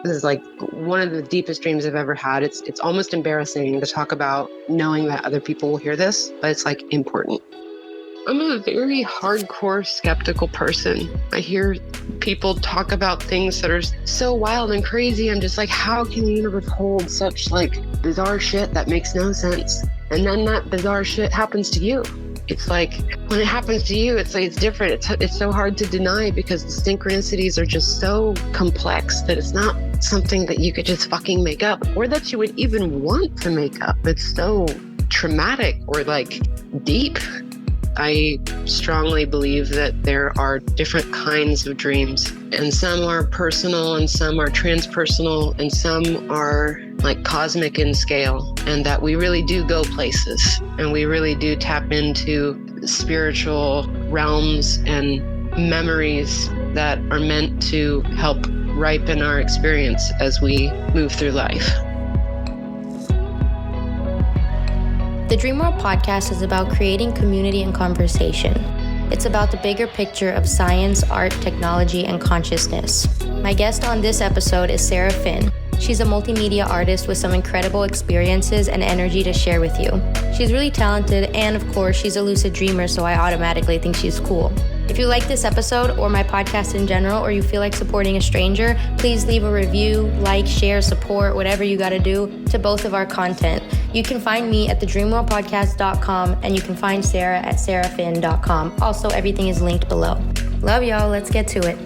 This is like one of the deepest dreams I've ever had. It's almost embarrassing to talk about, knowing that other people will hear this, but it's like important. I'm a very hardcore skeptical person. I hear people talk about things that are so wild and crazy. I'm just like, how can the universe hold such like bizarre shit that makes no sense? And then that bizarre shit happens to you. It's like when it happens to you, it's like it's different. It's so hard to deny because the synchronicities are just so complex that it's not something that you could just fucking make up or that you would even want to make up. It's so traumatic or like deep. I strongly believe that there are different kinds of dreams, and some are personal and some are transpersonal and some are like cosmic in scale, and that we really do go places and we really do tap into spiritual realms and memories that are meant to help ripen our experience as we move through life. The Dream World podcast is about creating community and conversation. It's about the bigger picture of science, art, technology, and consciousness. My guest on this episode is Sara Finn. She's a multimedia artist with some incredible experiences and energy to share with you. She's really talented, and of course, she's a lucid dreamer, so I automatically think she's cool. If you like this episode or my podcast in general, or you feel like supporting a stranger, please leave a review, like, share, support, whatever you gotta do to both of our content. You can find me at thedreamworldpodcast.com, and you can find Sara at sarafin.com. Also, everything is linked below. Love y'all, let's get to it.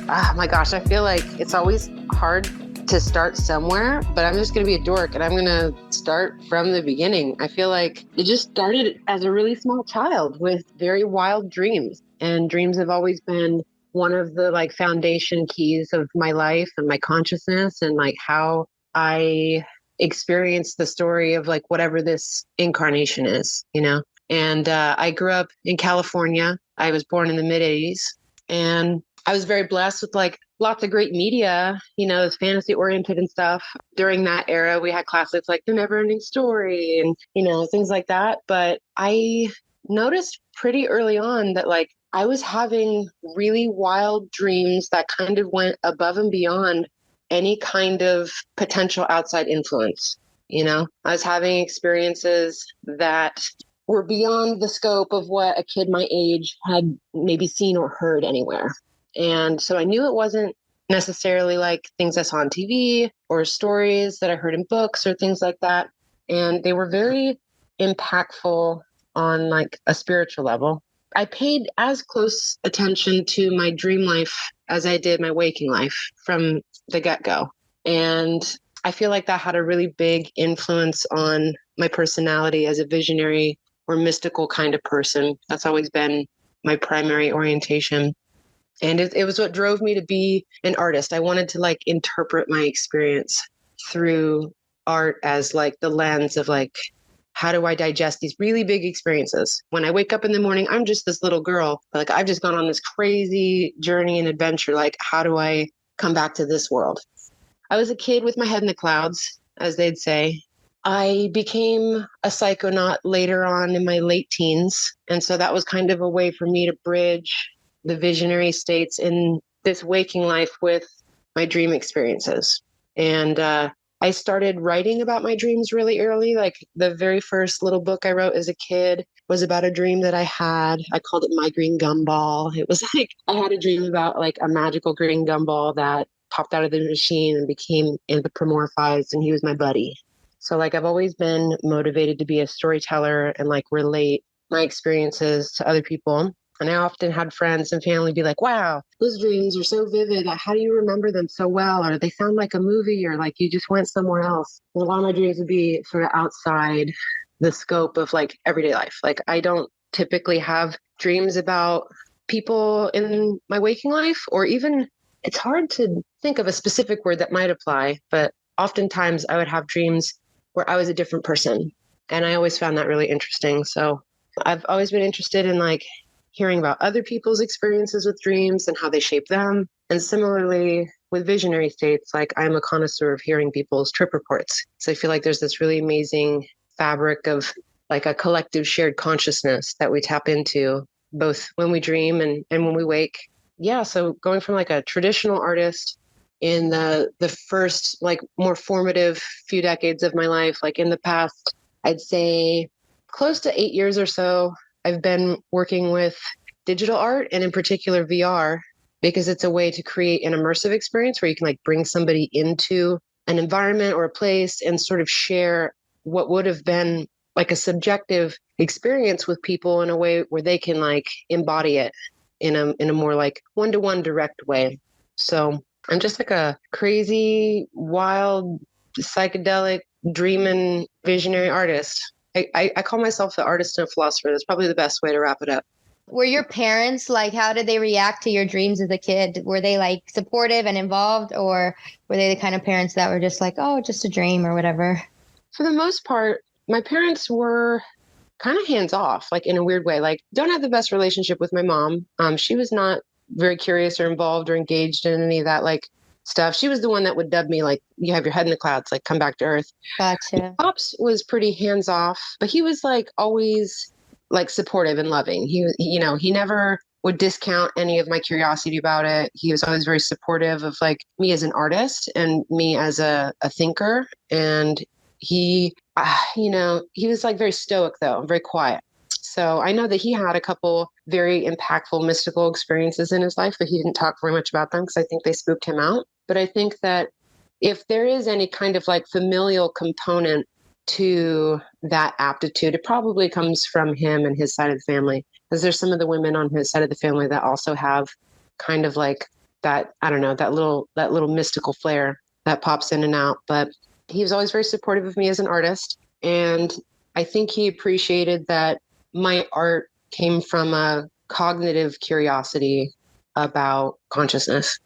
Oh my gosh, I feel like it's always hard to start somewhere, but I'm just going to be a dork and I'm going to start from the beginning. I feel like it just started as a really small child with very wild dreams, and dreams have always been one of the like foundation keys of my life and my consciousness and like how I experience the story of like whatever this incarnation is, you know? And I grew up in California. I was born in the mid-'80s, and I was very blessed with like lots of great media, you know, it's fantasy oriented and stuff. During that era, we had classics like The Neverending Story and, you know, things like that. But I noticed pretty early on that like I was having really wild dreams that kind of went above and beyond any kind of potential outside influence. You know, I was having experiences that were beyond the scope of what a kid my age had maybe seen or heard anywhere. And so I knew it wasn't necessarily like things I saw on TV or stories that I heard in books or things like that. And they were very impactful on like a spiritual level. I paid as close attention to my dream life as I did my waking life from the get-go. And I feel like that had a really big influence on my personality as a visionary or mystical kind of person. That's always been my primary orientation. And it was what drove me to be an artist. I wanted to like interpret my experience through art as like the lens of like, how do I digest these really big experiences? When I wake up in the morning, I'm just this little girl. Like I've just gone on this crazy journey and adventure. Like, how do I come back to this world? I was a kid with my head in the clouds, as they'd say. I became a psychonaut later on in my late teens. And so that was kind of a way for me to bridge the visionary states in this waking life with my dream experiences. And I started writing about my dreams really early. Like the very first little book I wrote as a kid was about a dream that I had. I called it My Green Gumball. It was like I had a dream about like a magical green gumball that popped out of the machine and became anthropomorphized, and he was my buddy. So like I've always been motivated to be a storyteller and like relate my experiences to other people. And I often had friends and family be like, wow, those dreams are so vivid. How do you remember them so well? Or they sound like a movie, or like you just went somewhere else. And a lot of my dreams would be sort of outside the scope of like everyday life. Like I don't typically have dreams about people in my waking life, or even it's hard to think of a specific word that might apply. But oftentimes I would have dreams where I was a different person. And I always found that really interesting. So I've always been interested in like hearing about other people's experiences with dreams and how they shape them. And similarly with visionary states, like I'm a connoisseur of hearing people's trip reports. So I feel like there's this really amazing fabric of like a collective shared consciousness that we tap into both when we dream and when we wake. yeah, so going from like a traditional artist in the first like more formative few decades of my life, like in the past, I'd say close to 8 years or so, I've been working with digital art and in particular VR, because it's a way to create an immersive experience where you can like bring somebody into an environment or a place and sort of share what would have been like a subjective experience with people in a way where they can like embody it in a more like one-to-one direct way. So I'm just like a crazy, wild, psychedelic, dreaming, visionary artist. I call myself the artist and philosopher. That's probably the best way to wrap it up. Were your parents like, how did they react to your dreams as a kid? Were they like supportive and involved, or were they the kind of parents that were just like, oh, just a dream or whatever? For the most part, my parents were kind of hands off, like in a weird way. Like, don't have the best relationship with my mom. She was not very curious or involved or engaged in any of that like stuff. She was the one that would dub me like, "You have your head in the clouds, like come back to earth." Gotcha. Pops was pretty hands off, but he was like always like supportive and loving. He never would discount any of my curiosity about it. He was always very supportive of like me as an artist and me as a thinker. And he was like very stoic though, and very quiet. So I know that he had a couple very impactful mystical experiences in his life, but he didn't talk very much about them because I think they spooked him out. But I think that if there is any kind of like familial component to that aptitude, it probably comes from him and his side of the family. Because there's some of the women on his side of the family that also have kind of like that, I don't know, that little mystical flair that pops in and out. But he was always very supportive of me as an artist. And I think he appreciated that my art came from a cognitive curiosity about consciousness.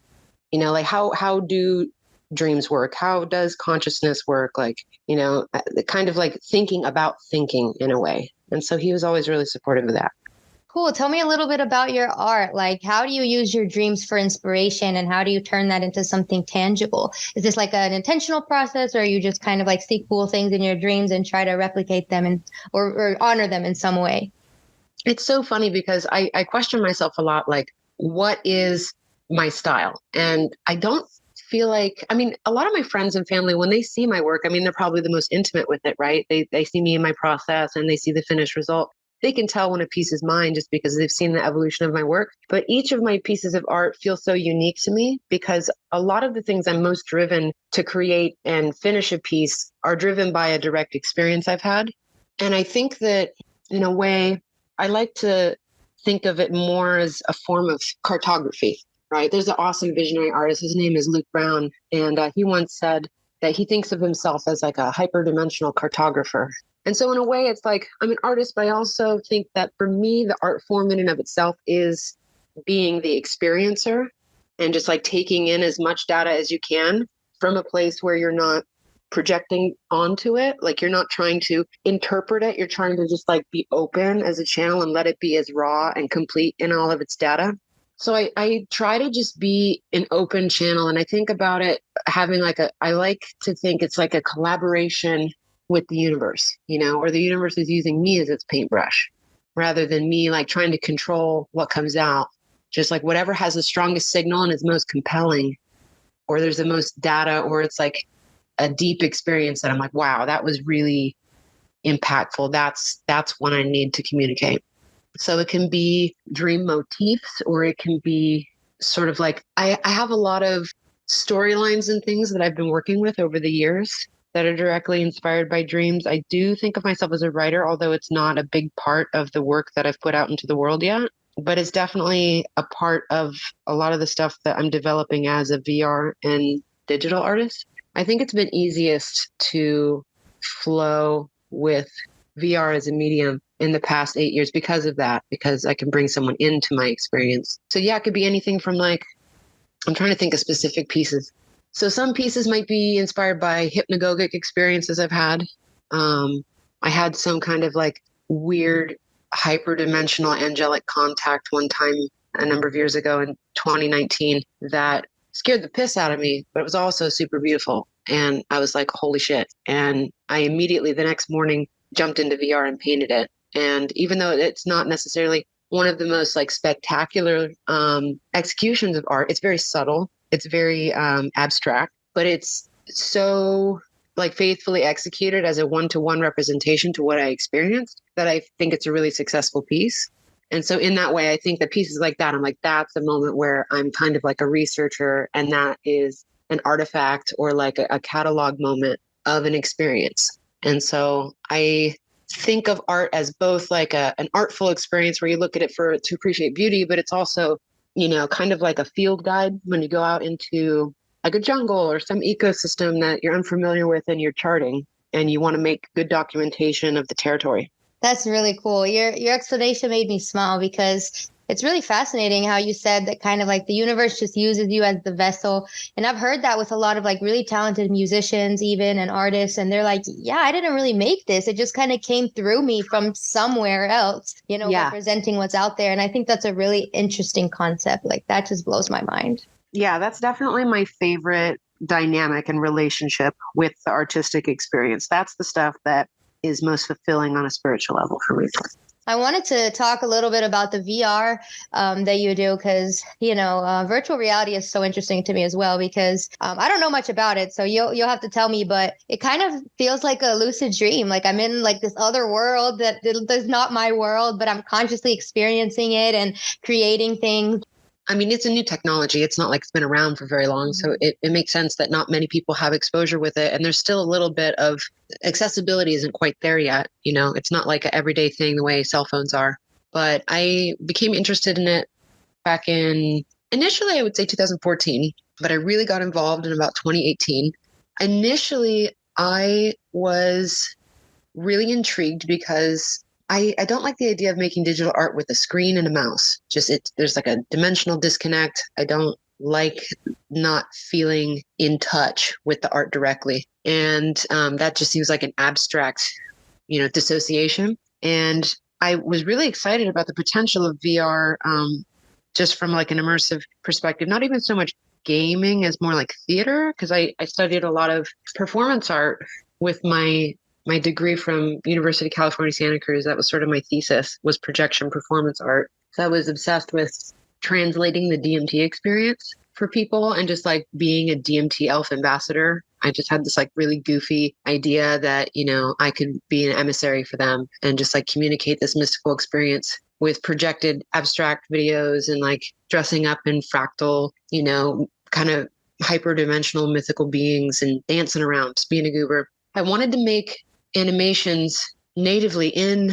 Like how do dreams work? How does consciousness work? Like, kind of like thinking about thinking in a way. And so he was always really supportive of that. Cool. Tell me a little bit about your art. Like, how do you use your dreams for inspiration, and how do you turn that into something tangible? Is this like an intentional process, or you just kind of like see cool things in your dreams and try to replicate them or honor them in some way? It's so funny because I question myself a lot, like, what is my style? And I don't feel like, a lot of my friends and family, when they see my work, they're probably the most intimate with it, right? They see me in my process and they see the finished result. They can tell when a piece is mine just because they've seen the evolution of my work. But each of my pieces of art feels so unique to me because a lot of the things I'm most driven to create and finish a piece are driven by a direct experience I've had. And I think that in a way, I like to think of it more as a form of cartography, right? There's an awesome visionary artist. His name is Luke Brown. And he once said that he thinks of himself as like a hyperdimensional cartographer. And so in a way, it's like I'm an artist, but I also think that for me, the art form in and of itself is being the experiencer and just like taking in as much data as you can from a place where you're not projecting onto it. Like you're not trying to interpret it. You're trying to just like be open as a channel and let it be as raw and complete in all of its data. So I try to just be an open channel. And I think about it having I like to think it's like a collaboration with the universe, or the universe is using me as its paintbrush rather than me like trying to control what comes out. Just like whatever has the strongest signal and is most compelling, or there's the most data, or it's like a deep experience that I'm like, wow, that was really impactful. That's what I need to communicate. So it can be dream motifs, or it can be sort of like, I have a lot of storylines and things that I've been working with over the years that are directly inspired by dreams. I do think of myself as a writer, although it's not a big part of the work that I've put out into the world yet. But it's definitely a part of a lot of the stuff that I'm developing as a VR and digital artist. I think it's been easiest to flow with VR as a medium in the past 8 years because of that, because I can bring someone into my experience. So yeah, it could be anything from like, I'm trying to think of specific pieces. So some pieces might be inspired by hypnagogic experiences I've had. I had some kind of like weird hyperdimensional angelic contact one time a number of years ago in 2019 that scared the piss out of me, but it was also super beautiful. And I was like, holy shit. And I immediately the next morning jumped into VR and painted it. And even though it's not necessarily one of the most like spectacular executions of art. It's very subtle. It's very abstract, but it's so like faithfully executed as a one-to-one representation to what I experienced that I think it's a really successful piece. And so in that way, I think that pieces like that, I'm like, that's a moment where I'm kind of like a researcher, and that is an artifact or like a catalog moment of an experience. And so I think of art as both like an artful experience where you look at it to appreciate beauty, but it's also, kind of like a field guide when you go out into like a jungle or some ecosystem that you're unfamiliar with and you're charting and you want to make good documentation of the territory. That's really cool. Your explanation made me smile because it's really fascinating how you said that kind of like the universe just uses you as the vessel. And I've heard that with a lot of like really talented musicians even and artists. And they're like, yeah, I didn't really make this. It just kind of came through me from somewhere else, representing what's out there. And I think that's a really interesting concept. Like that just blows my mind. Yeah, that's definitely my favorite dynamic and relationship with the artistic experience. That's the stuff that is most fulfilling on a spiritual level for me. I wanted to talk a little bit about the VR that you do because, virtual reality is so interesting to me as well because I don't know much about it. So you'll have to tell me, but it kind of feels like a lucid dream. Like I'm in like this other world that is not my world, but I'm consciously experiencing it and creating things. I mean, it's a new technology. It's not like it's been around for very long. So it makes sense that not many people have exposure with it. And there's still a little bit of accessibility isn't quite there yet. It's not like an everyday thing the way cell phones are. But I became interested in it back in, initially, I would say 2014, but I really got involved in about 2018. Initially, I was really intrigued because I don't like the idea of making digital art with a screen and a mouse. There's like a dimensional disconnect. I don't like not feeling in touch with the art directly. And that just seems like an abstract, dissociation. And I was really excited about the potential of VR just from like an immersive perspective, not even so much gaming as more like theater, because I studied a lot of performance art with my degree from University of California, Santa Cruz. That was sort of my thesis, was projection performance art. So I was obsessed with translating the DMT experience for people and just like being a DMT elf ambassador. I just had this like really goofy idea that, I could be an emissary for them and just like communicate this mystical experience with projected abstract videos and like dressing up in fractal, kind of hyperdimensional mythical beings and dancing around, just being a goober. I wanted to make animations natively in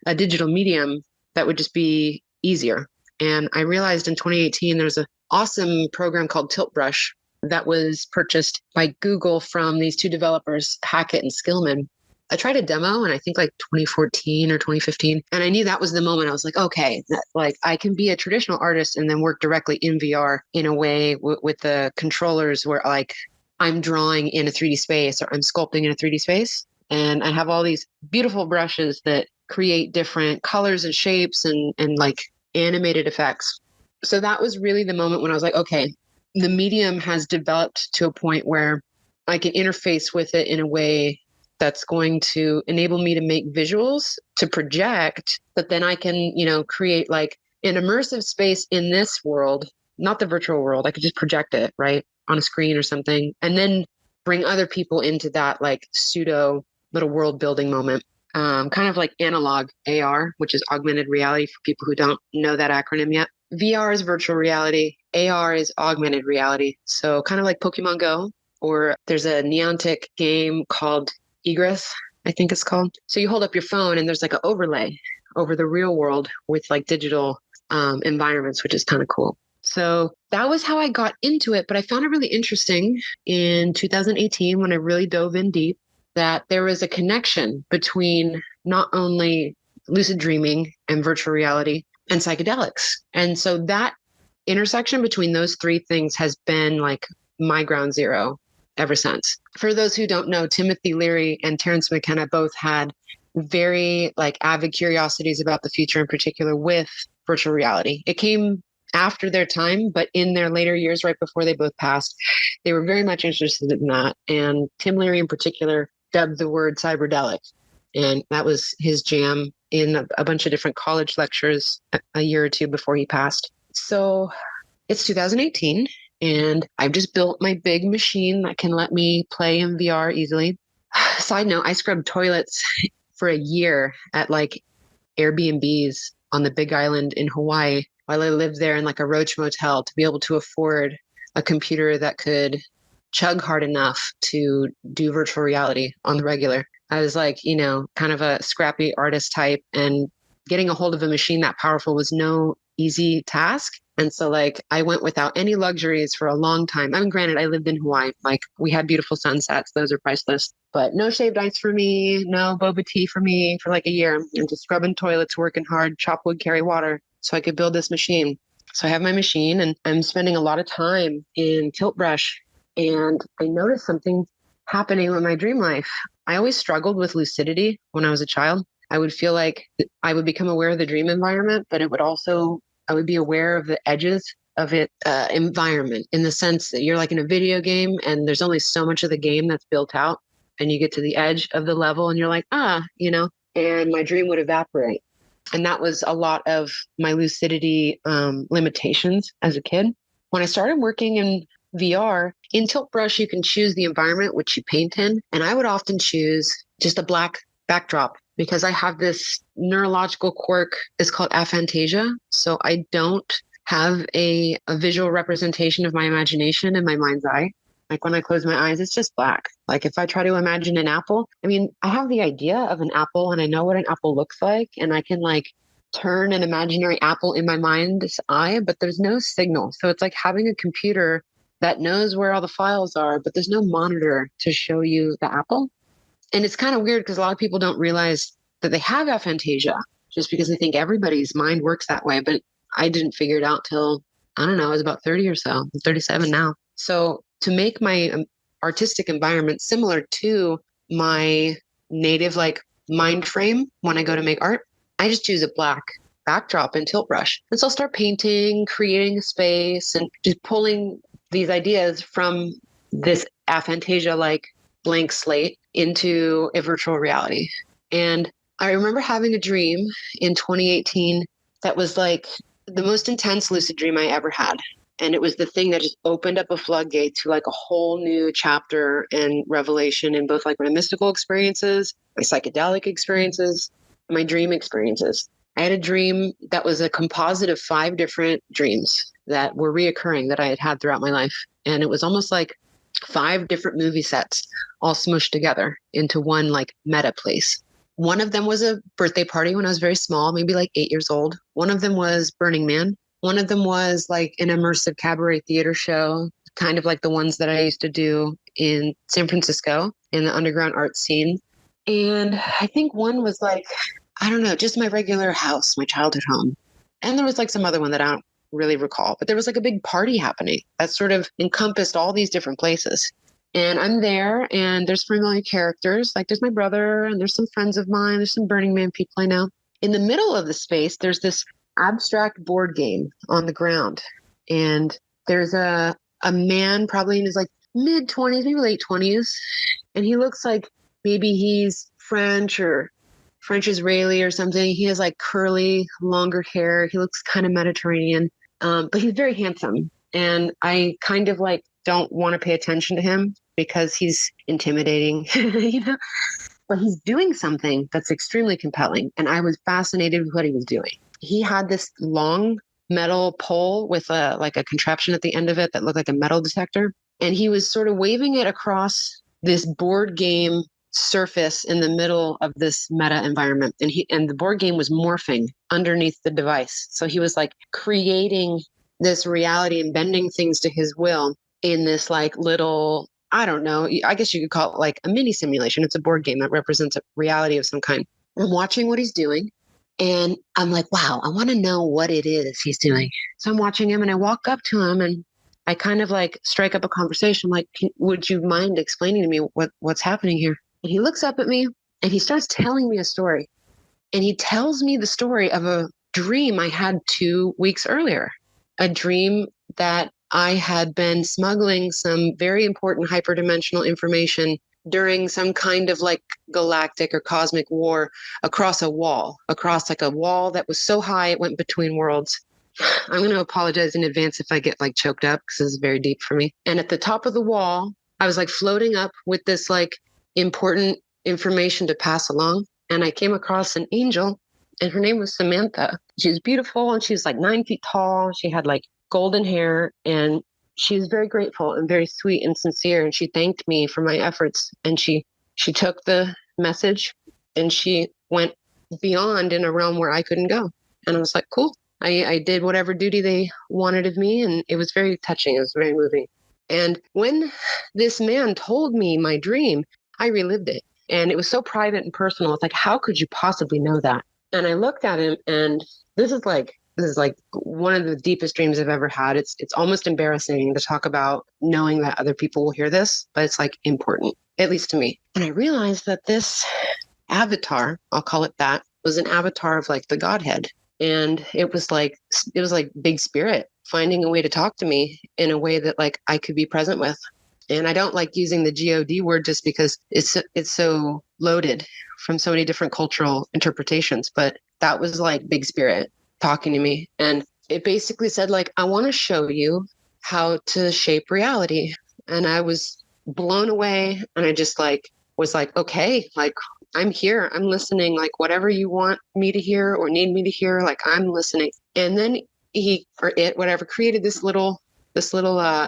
a digital medium that would just be easier. And I realized in 2018, there's an awesome program called Tilt Brush that was purchased by Google from these two developers, Hackett and Skillman. I tried a demo in I think like 2014 or 2015. And I knew that was the moment I was like, okay, like I can be a traditional artist and then work directly in VR in a way with the controllers where like I'm drawing in a 3D space or I'm sculpting in a 3D space. And I have all these beautiful brushes that create different colors and shapes and like animated effects. So that was really the moment when I was like, okay, the medium has developed to a point where I can interface with it in a way that's going to enable me to make visuals to project, but then I can, create like an immersive space in this world, not the virtual world. I could just project it, right, on a screen or something, and then bring other people into that like pseudo little world building moment. Kind of like analog AR, which is augmented reality for people who don't know that acronym yet. VR is virtual reality. AR is augmented reality. So kind of like Pokemon Go, or there's a Niantic game called Egress, I think it's called. So you hold up your phone and there's like an overlay over the real world with like digital environments, which is kind of cool. So that was how I got into it. But I found it really interesting in 2018 when I really dove in deep that there was a connection between not only lucid dreaming and virtual reality and psychedelics. And so that intersection between those three things has been like my ground zero ever since. For those who don't know, Timothy Leary and Terence McKenna both had very like avid curiosities about the future, in particular with virtual reality. It came after their time, but in their later years, right before they both passed, they were very much interested in that. And Tim Leary in particular dubbed the word cyberdelic. And that was his jam in a bunch of different college lectures a year or two before he passed. So it's 2018 and I've just built my big machine that can let me play in VR easily. Side note, I scrubbed toilets for a year at like Airbnbs on the Big Island in Hawaii while I lived there in like a roach motel to be able to afford a computer that could chug hard enough to do virtual reality on the regular. I was like, kind of a scrappy artist type, and getting a hold of a machine that powerful was no easy task. And so like I went without any luxuries for a long time. I mean, granted, I lived in Hawaii. Like we had beautiful sunsets. Those are priceless. But no shaved ice for me, no boba tea for me for like a year. I'm just scrubbing toilets, working hard, chop wood, carry water so I could build this machine. So I have my machine and I'm spending a lot of time in Tilt Brush. And I noticed something happening with my dream life. I always struggled with lucidity when I was a child. I would feel like I would become aware of the dream environment, but I would be aware of the edges of it environment, in the sense that you're like in a video game and there's only so much of the game that's built out, and you get to the edge of the level and you're like, and my dream would evaporate. And that was a lot of my lucidity limitations as a kid. When I started working in VR, in Tilt Brush, you can choose the environment which you paint in. And I would often choose just a black backdrop because I have this neurological quirk. It's called aphantasia. So I don't have a visual representation of my imagination in my mind's eye. Like when I close my eyes, it's just black. Like if I try to imagine an apple, I have the idea of an apple and I know what an apple looks like. And I can like turn an imaginary apple in my mind's eye, but there's no signal. So it's like having a computer that knows where all the files are, but there's no monitor to show you the apple. And it's kind of weird because a lot of people don't realize that they have aphantasia just because they think everybody's mind works that way. But I didn't figure it out till, I don't know, I was about 30 or so. I'm 37 now. So to make my artistic environment similar to my native like mind frame when I go to make art, I just choose a black backdrop and Tilt Brush. And so I'll start painting, creating a space, and just pulling these ideas from this aphantasia like blank slate into a virtual reality. And I remember having a dream in 2018 that was like the most intense lucid dream I ever had. And it was the thing that just opened up a floodgate to like a whole new chapter and revelation in both like my mystical experiences, my psychedelic experiences, my dream experiences. I had a dream that was a composite of 5 different dreams that were reoccurring that I had had throughout my life. And it was almost like 5 different movie sets all smushed together into one like meta place. One of them was a birthday party when I was very small, maybe like 8 years old. One of them was Burning Man. One of them was like an immersive cabaret theater show, kind of like the ones that I used to do in San Francisco in the underground art scene. And I think one was like, I don't know, just my regular house, my childhood home. And there was like some other one that I don't really recall, but there was like a big party happening that sort of encompassed all these different places. And I'm there and there's familiar characters, like there's my brother and there's some friends of mine, there's some Burning Man people I know. In the middle of the space, there's this abstract board game on the ground. And there's a man probably in his like mid-20s, maybe late 20s. And he looks like maybe he's French or French-Israeli or something. He has like curly, longer hair. He looks kind of Mediterranean, but he's very handsome. And I kind of like don't want to pay attention to him because he's intimidating, but he's doing something that's extremely compelling. And I was fascinated with what he was doing. He had this long metal pole with a contraption at the end of it that looked like a metal detector. And he was sort of waving it across this board game surface in the middle of this meta environment. And the board game was morphing underneath the device. So he was like creating this reality and bending things to his will in this like little, I don't know, I guess you could call it like a mini simulation. It's a board game that represents a reality of some kind. I'm watching what he's doing. And I'm like, wow, I want to know what it is he's doing. So I'm watching him and I walk up to him and I kind of like strike up a conversation. Like, would you mind explaining to me what's happening here? And he looks up at me and he starts telling me a story. And he tells me the story of a dream I had 2 weeks earlier, a dream that I had been smuggling some very important hyperdimensional information during some kind of like galactic or cosmic war across like a wall that was so high it went between worlds. I'm going to apologize in advance if I get like choked up because this is very deep for me. And at the top of the wall, I was like floating up with this like important information to pass along. And I came across an angel, and her name was Samantha. She was beautiful, and she was like 9 feet tall. She had like golden hair, and she was very grateful and very sweet and sincere. And she thanked me for my efforts. And she took the message and she went beyond in a realm where I couldn't go. And I was like, cool. I did whatever duty they wanted of me, and it was very touching. It was very moving. And when this man told me my dream, I relived it. And it was so private and personal. It's like, how could you possibly know that? And I looked at him, and this is like one of the deepest dreams I've ever had. It's almost embarrassing to talk about, knowing that other people will hear this, but it's like important, at least to me. And I realized that this avatar, I'll call it that, was an avatar of like the Godhead. And it was like big spirit finding a way to talk to me in a way that like I could be present with. And I don't like using the God word just because it's so loaded from so many different cultural interpretations. But that was like big spirit talking to me. And it basically said like, I want to show you how to shape reality. And I was blown away. And I just like was like, okay, like I'm here, I'm listening, like whatever you want me to hear or need me to hear, like I'm listening. And then he or it, whatever, created this little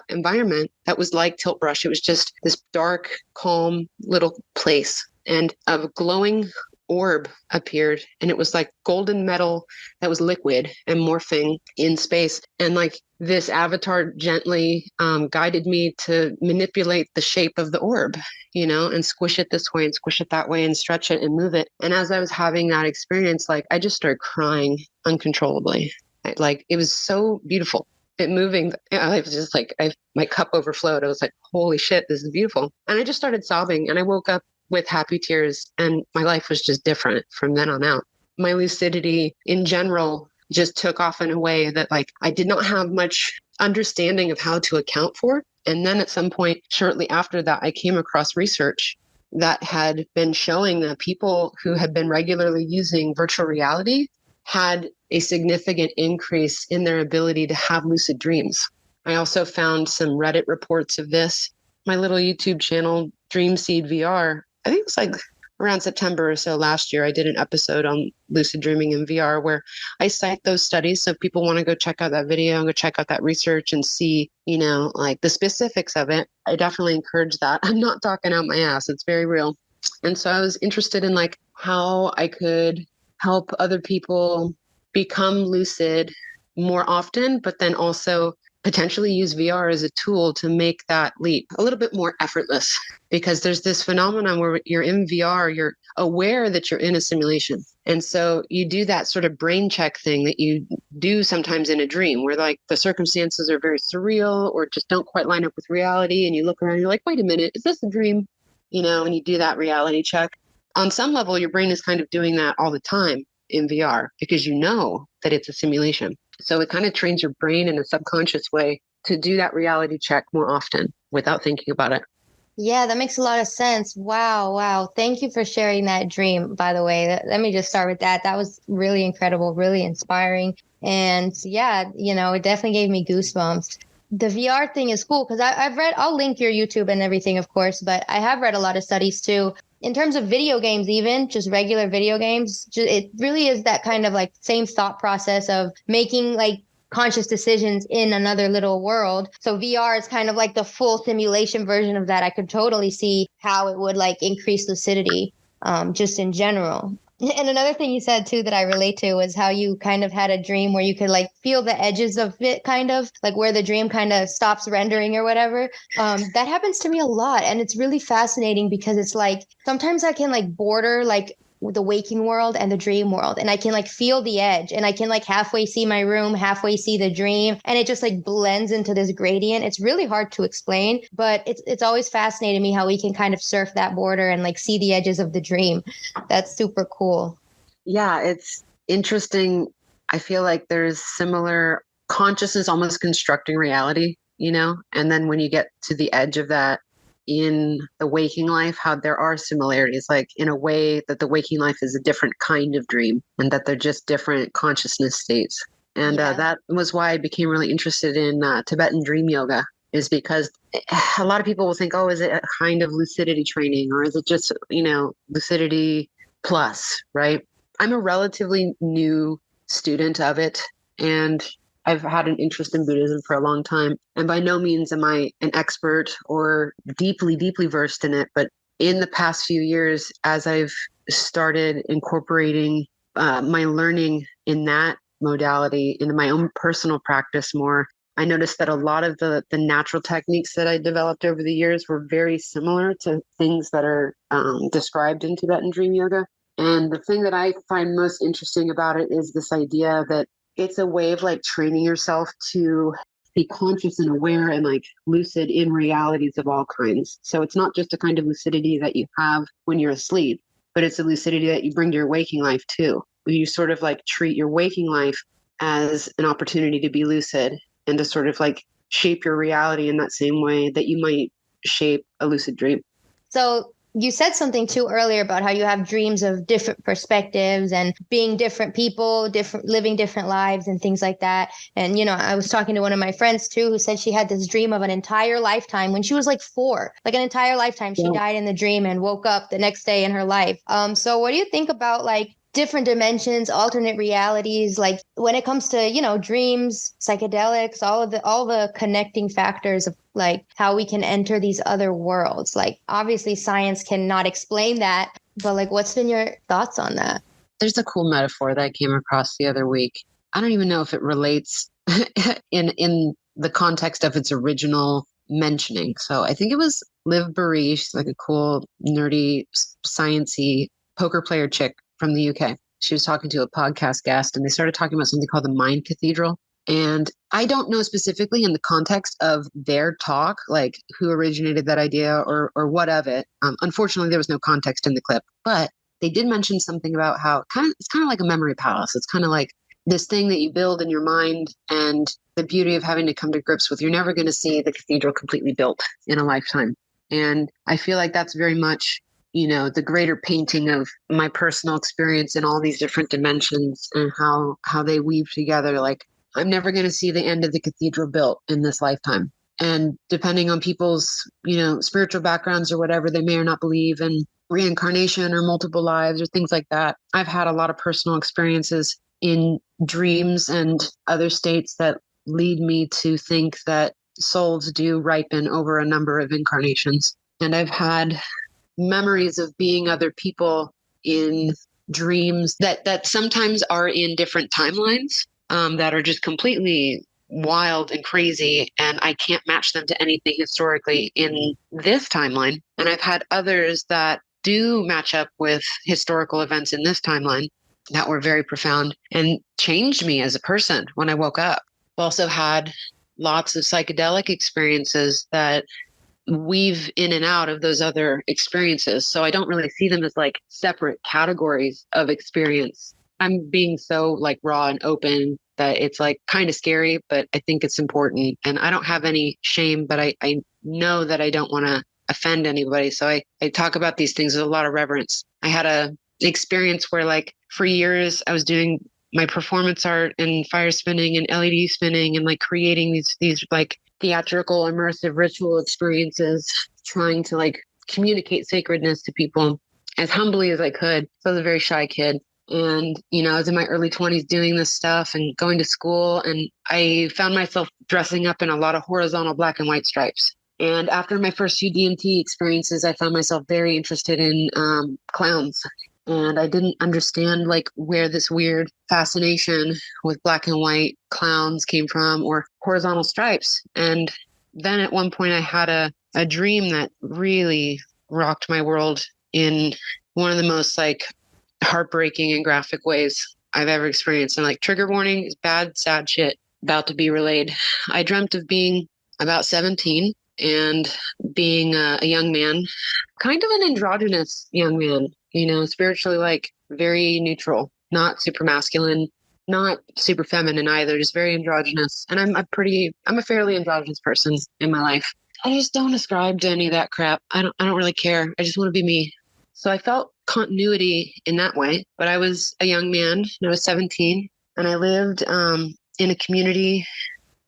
environment that was like Tilt Brush. It was just this dark, calm little place, and a glowing orb appeared, and it was like golden metal that was liquid and morphing in space. And like this avatar gently guided me to manipulate the shape of the orb, and squish it this way and squish it that way and stretch it and move it. And as I was having that experience, like I just started crying uncontrollably. Like it was so beautiful. It moving. I was just like, my cup overflowed. I was like, holy shit, this is beautiful. And I just started sobbing, and I woke up with happy tears, and my life was just different from then on out. My lucidity in general just took off in a way that like I did not have much understanding of how to account for. And then at some point shortly after that, I came across research that had been showing that people who had been regularly using virtual reality had a significant increase in their ability to have lucid dreams. I also found some Reddit reports of this. My little YouTube channel, Dream Seed VR, I think it was like around September or so last year, I did an episode on lucid dreaming in VR where I cite those studies. So if people want to go check out that video and go check out that research and see, like the specifics of it, I definitely encourage that. I'm not talking out my ass. It's very real. And so I was interested in like how I could help other people become lucid more often, but then also potentially use VR as a tool to make that leap a little bit more effortless. Because there's this phenomenon where you're in VR, you're aware that you're in a simulation. And so you do that sort of brain check thing that you do sometimes in a dream where like the circumstances are very surreal or just don't quite line up with reality. And you look around and you're like, wait a minute, is this a dream? And you do that reality check. On some level, your brain is kind of doing that all the time in VR because you know that it's a simulation. So it kind of trains your brain in a subconscious way to do that reality check more often without thinking about it. Yeah, that makes a lot of sense. Wow. Thank you for sharing that dream, by the way. Let me just start with that. That was really incredible, really inspiring. And yeah, it definitely gave me goosebumps. The VR thing is cool because I've read, I'll link your YouTube and everything, of course, but I have read a lot of studies too. In terms of video games, even just regular video games, it really is that kind of like same thought process of making like conscious decisions in another little world. So VR is kind of like the full simulation version of that. I could totally see how it would like increase lucidity just in general. And another thing you said too that I relate to was how you kind of had a dream where you could like feel the edges of it, kind of like where the dream kind of stops rendering or whatever. That happens to me a lot. And it's really fascinating because it's like sometimes I can like border like the waking world and the dream world. And I can like feel the edge and I can like halfway see my room, halfway see the dream. And it just like blends into this gradient. It's really hard to explain, but it's always fascinated me how we can kind of surf that border and like see the edges of the dream. That's super cool. Yeah, it's interesting. I feel like there's similar consciousness almost constructing reality, and then when you get to the edge of that, in the waking life, how there are similarities, like in a way that the waking life is a different kind of dream and that they're just different consciousness states. And that was why I became really interested in Tibetan dream yoga, is because a lot of people will think, oh, is it a kind of lucidity training, or is it just, lucidity plus, right? I'm a relatively new student of it, and I've had an interest in Buddhism for a long time. And by no means am I an expert or deeply, deeply versed in it. But in the past few years, as I've started incorporating my learning in that modality into my own personal practice more, I noticed that a lot of the natural techniques that I developed over the years were very similar to things that are described in Tibetan dream yoga. And the thing that I find most interesting about it is this idea that it's a way of like training yourself to be conscious and aware and like lucid in realities of all kinds. So it's not just a kind of lucidity that you have when you're asleep, but it's a lucidity that you bring to your waking life too. You sort of like treat your waking life as an opportunity to be lucid and to sort of like shape your reality in that same way that you might shape a lucid dream. So you said something too earlier about how you have dreams of different perspectives and being different people, living different lives and things like that. And, I was talking to one of my friends too, who said she had this dream of an entire lifetime when she was like 4, like an entire lifetime. She died in the dream and woke up the next day in her life. So what do you think about like different dimensions, alternate realities, like when it comes to, dreams, psychedelics, all the connecting factors of like how we can enter these other worlds? Like obviously science cannot explain that, but like what's been your thoughts on that? There's a cool metaphor that I came across the other week. I don't even know if it relates in the context of its original mentioning. So I think it was Liv Burry. She's like a cool, nerdy, sciencey poker player chick from the UK. She was talking to a podcast guest and they started talking about something called the Mind Cathedral. And I don't know specifically in the context of their talk, like who originated that idea or what of it. Unfortunately, there was no context in the clip, but they did mention something about how it's kind of like a memory palace. It's kind of like this thing that you build in your mind, and the beauty of having to come to grips with, you're never going to see the cathedral completely built in a lifetime. And I feel like that's very much the greater painting of my personal experience in all these different dimensions and how they weave together. Like I'm never going to see the end of the cathedral built in this lifetime. And depending on people's, spiritual backgrounds or whatever, they may or not believe in reincarnation or multiple lives or things like that. I've had a lot of personal experiences in dreams and other states that lead me to think that souls do ripen over a number of incarnations. And I've had memories of being other people in dreams that sometimes are in different timelines that are just completely wild and crazy, and I can't match them to anything historically in this timeline. And I've had others that do match up with historical events in this timeline that were very profound and changed me as a person when I woke up. I've also had lots of psychedelic experiences that weave in and out of those other experiences. So I don't really see them as like separate categories of experience. I'm being so like raw and open that it's like kind of scary, but I think it's important. And I don't have any shame, but I know that I don't want to offend anybody. So I talk about these things with a lot of reverence. I had an experience where like for years I was doing my performance art and fire spinning and LED spinning and like creating these like theatrical, immersive ritual experiences, trying to like communicate sacredness to people as humbly as I could. So I was a very shy kid. And, I was in my early 20s doing this stuff and going to school. And I found myself dressing up in a lot of horizontal black and white stripes. And after my first few DMT experiences, I found myself very interested in clowns. And I didn't understand like where this weird fascination with black and white clowns came from, or horizontal stripes. And then at one point I had a dream that really rocked my world in one of the most like heartbreaking and graphic ways I've ever experienced. And like trigger warning is bad, sad shit about to be relayed. I dreamt of being about 17 and being a young man, kind of an androgynous young man, spiritually like very neutral, not super masculine, not super feminine either, just very androgynous. And I'm a fairly androgynous person in my life. I just don't ascribe to any of that crap. I don't really care. I just want to be me. So I felt continuity in that way. But I was a young man, and I was 17, and I lived in a community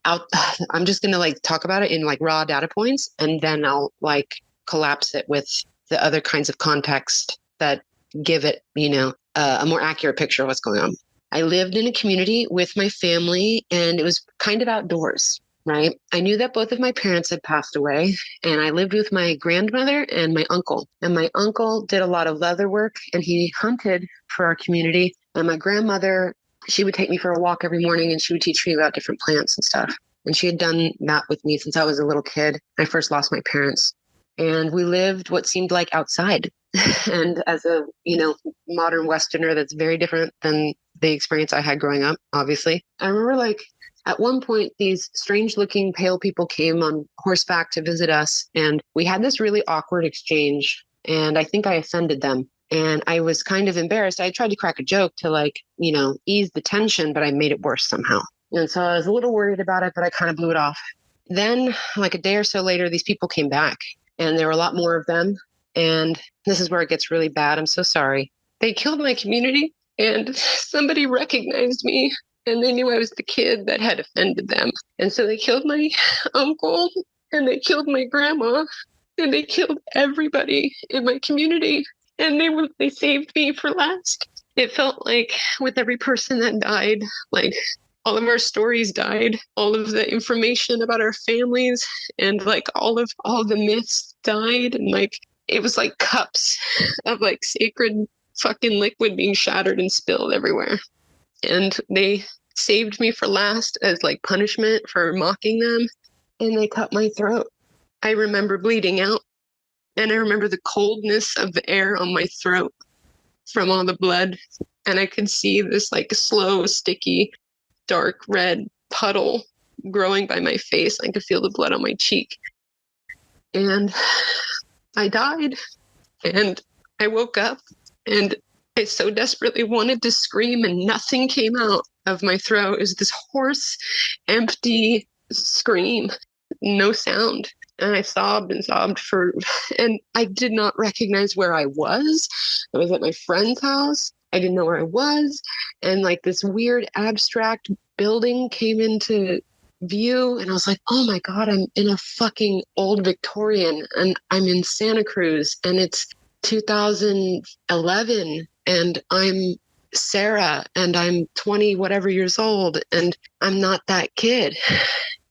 out. I'm just going to like talk about it in like raw data points, and then I'll like collapse it with the other kinds of context that give it, a more accurate picture of what's going on. I lived in a community with my family, and it was kind of outdoors. Right. I knew that both of my parents had passed away, and I lived with my grandmother and my uncle. And my uncle did a lot of leather work, and he hunted for our community. And my grandmother, she would take me for a walk every morning, and she would teach me about different plants and stuff. And she had done that with me since I was a little kid. I first lost my parents, and we lived what seemed like outside. And as a, modern Westerner, that's very different than the experience I had growing up, obviously. I remember like, at one point, these strange-looking pale people came on horseback to visit us, and we had this really awkward exchange, and I think I offended them, and I was kind of embarrassed. I tried to crack a joke to ease the tension, but I made it worse somehow. And so I was a little worried about it, but I kind of blew it off. Then, like a day or so later, these people came back, and there were a lot more of them, and this is where it gets really bad. I'm so sorry. They killed my community, and somebody recognized me. And they knew I was the kid that had offended them. And so they killed my uncle, and they killed my grandma, and they killed everybody in my community. And they saved me for last. It felt like with every person that died, like all of our stories died, all of the information about our families, and like all of the myths died. And like it was like cups of like sacred fucking liquid being shattered and spilled everywhere. And they saved me for last as like punishment for mocking them. And they cut my throat. I remember bleeding out. And I remember the coldness of the air on my throat from all the blood. And I could see this like slow, sticky, dark red puddle growing by my face. I could feel the blood on my cheek. And I died. And I woke up, and I so desperately wanted to scream, and nothing came out of my throat. It was this hoarse, empty scream, no sound. And I sobbed and sobbed and I did not recognize where I was. I was at my friend's house. I didn't know where I was. And like this weird abstract building came into view, and I was like, oh my God, I'm in a fucking old Victorian, and I'm in Santa Cruz, and it's 2011, and I'm Sara, and I'm 20 whatever years old, and I'm not that kid.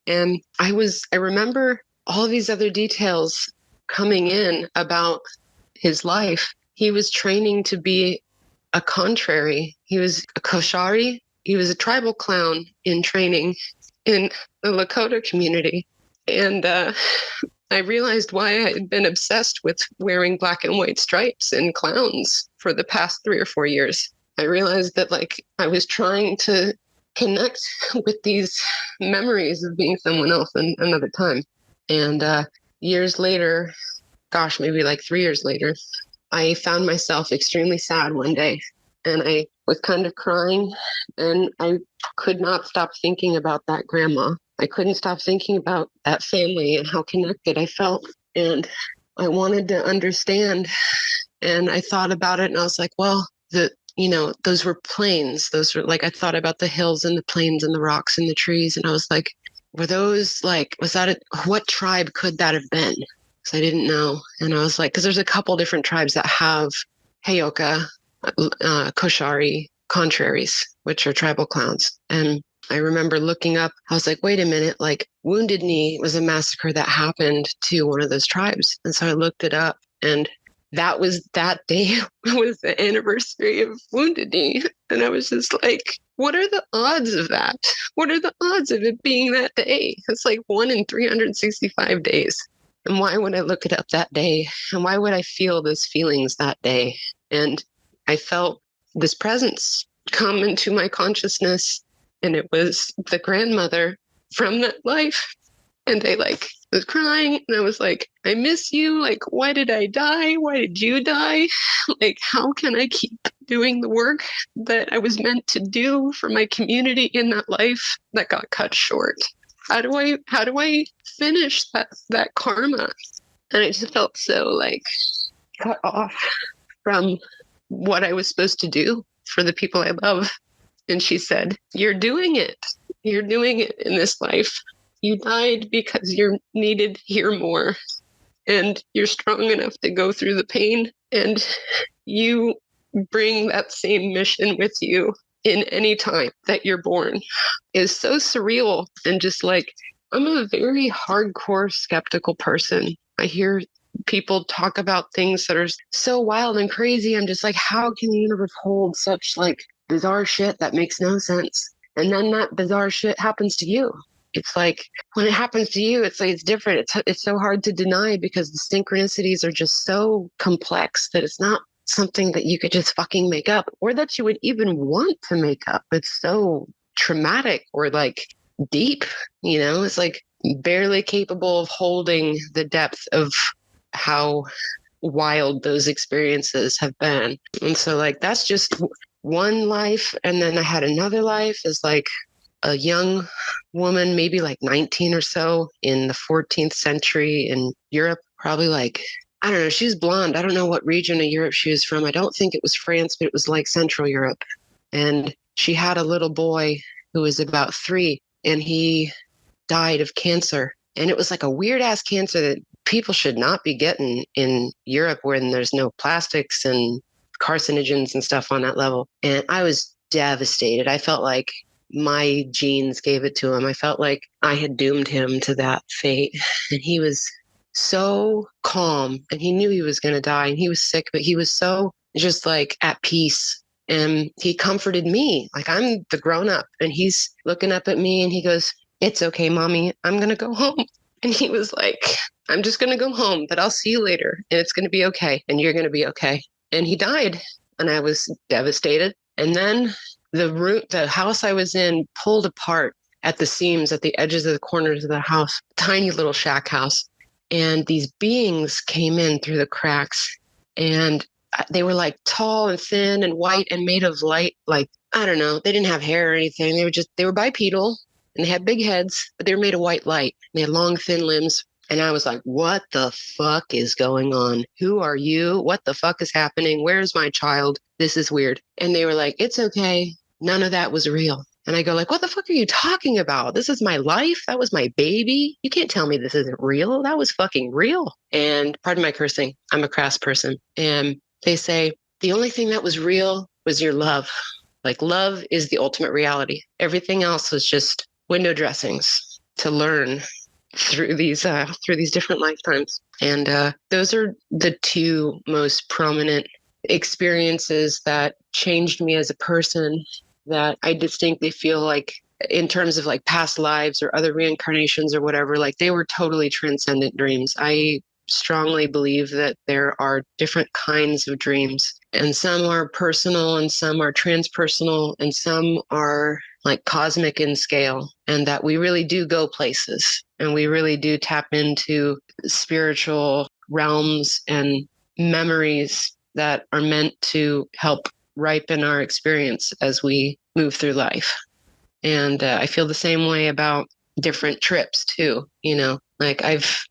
And I remember all these other details coming in about his life. He was training to be a contrary. He was a koshari. He was a tribal clown in training in the Lakota community. And I realized why I had been obsessed with wearing black and white stripes and clowns for the past 3 or 4 years. I realized that like I was trying to connect with these memories of being someone else in another time. And years later, gosh, maybe like 3 years later, I found myself extremely sad one day, and I was kind of crying, and I could not stop thinking about that grandma. I couldn't stop thinking about that family and how connected I felt. And I wanted to understand. And I thought about it, and I was like, well, those were plains. Those were like, I thought about the hills and the plains and the rocks and the trees. And I was like, were those like, what tribe could that have been? Because I didn't know. And I was like, because there's a couple different tribes that have Heyoka, Koshari, contraries, which are tribal clowns. And I remember looking up, I was like, wait a minute, like Wounded Knee was a massacre that happened to one of those tribes. And so I looked it up, and that day was the anniversary of Wounded Knee. And I was just like, what are the odds of that? What are the odds of it being that day? It's like 1 in 365 days. And why would I look it up that day? And why would I feel those feelings that day? And I felt this presence come into my consciousness, and it was the grandmother from that life. And I was crying, and I was like, I miss you. Like, why did I die? Why did you die? Like, how can I keep doing the work that I was meant to do for my community in that life that got cut short? how do I finish that karma? And I just felt so like cut off from what I was supposed to do for the people I love. And she said, you're doing it. You're doing it in this life. You died because you're needed here more. And you're strong enough to go through the pain. And you bring that same mission with you in any time that you're born. Is so surreal. And just like, I'm a very hardcore skeptical person. I hear people talk about things that are so wild and crazy. I'm just like, how can the universe hold such like bizarre shit that makes no sense? And then that bizarre shit happens to you. It's like when it happens to you, it's like it's different. It's so hard to deny because the synchronicities are just so complex that it's not something that you could just fucking make up or that you would even want to make up. It's so traumatic or like deep, you know? It's like barely capable of holding the depth of how wild those experiences have been. And so like that's just one life. And then I had another life as like a young woman, maybe like 19 or so in the 14th century in Europe, probably like, I don't know, she was blonde. I don't know what region of Europe she was from. I don't think it was France, but it was like Central Europe. And she had a little boy who was about 3 and he died of cancer. And it was like a weird ass cancer that people should not be getting in Europe when there's no plastics and carcinogens and stuff on that level. And I was devastated. I felt like my genes gave it to him. I felt like I had doomed him to that fate. And he was so calm and he knew he was going to die and he was sick, but he was so just like at peace. And he comforted me. Like I'm the grown up and he's looking up at me and he goes, "It's okay, mommy. I'm going to go home." And he was like, "I'm just going to go home, but I'll see you later and it's going to be okay. And you're going to be okay." And he died and I was devastated. And then the house I was in pulled apart at the seams, at the edges of the corners of the house, tiny little shack house. And these beings came in through the cracks and they were like tall and thin and white and made of light. Like, I don't know, they didn't have hair or anything. They were bipedal and they had big heads, but they were made of white light. They had long, thin limbs. And I was like, what the fuck is going on? Who are you? What the fuck is happening? Where's my child? This is weird. And they were like, "It's okay. None of that was real." And I go like, "What the fuck are you talking about? This is my life. That was my baby. You can't tell me this isn't real. That was fucking real." And pardon my cursing. I'm a crass person. And they say, the only thing that was real was your love. Like love is the ultimate reality. Everything else was just window dressings to learn through these different lifetimes. And those are the two most prominent experiences that changed me as a person, that I distinctly feel like in terms of like past lives or other reincarnations or whatever, like they were totally transcendent dreams. I strongly believe that there are different kinds of dreams, and some are personal and some are transpersonal and some are like cosmic in scale, and that we really do go places and we really do tap into spiritual realms and memories that are meant to help ripen our experience as we move through life. And I feel the same way about different trips too. You know, like I've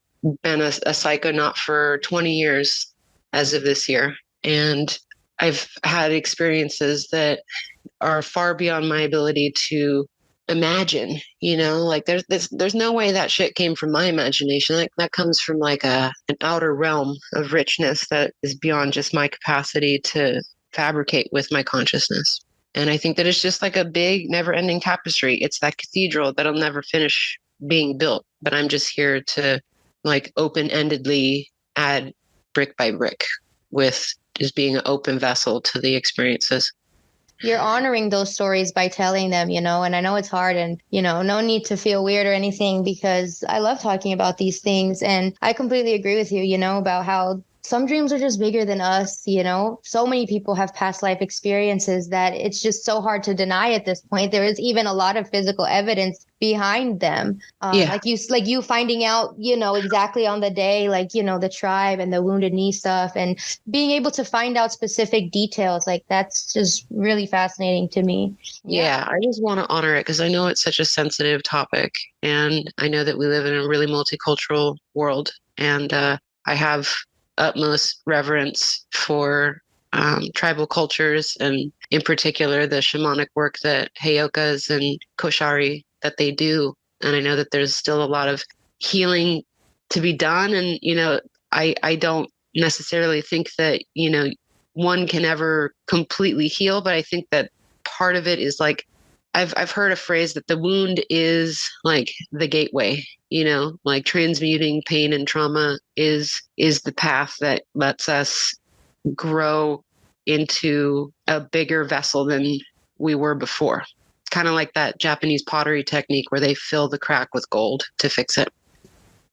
been a psychonaut for 20 years as of this year. And I've had experiences that are far beyond my ability to imagine, you know, like there's no way that shit came from my imagination. Like that comes from like an outer realm of richness that is beyond just my capacity to fabricate with my consciousness. And I think that it's just like a big never ending tapestry. It's that cathedral that'll never finish being built, but I'm just here to like open-endedly add brick by brick with just being an open vessel to the experiences. You're honoring those stories by telling them, you know, and I know it's hard and, you know, no need to feel weird or anything because I love talking about these things. And I completely agree with you, you know, about how some dreams are just bigger than us, you know? So many people have past life experiences that it's just so hard to deny at this point. There is even a lot of physical evidence behind them. Yeah. Like you finding out, you know, exactly on the day, like, you know, the tribe and the wounded knee stuff, and being able to find out specific details. Like, that's just really fascinating to me. Yeah, I just want to honor it because I know it's such a sensitive topic. And I know that we live in a really multicultural world. And I have utmost reverence for tribal cultures, and in particular, the shamanic work that Heyokas and Koshari that they do. And I know that there's still a lot of healing to be done. And, you know, I don't necessarily think that, you know, one can ever completely heal, but I think that part of it is like, I've heard a phrase that the wound is like the gateway, you know, like transmuting pain and trauma is the path that lets us grow into a bigger vessel than we were before. Kind of like that Japanese pottery technique where they fill the crack with gold to fix it.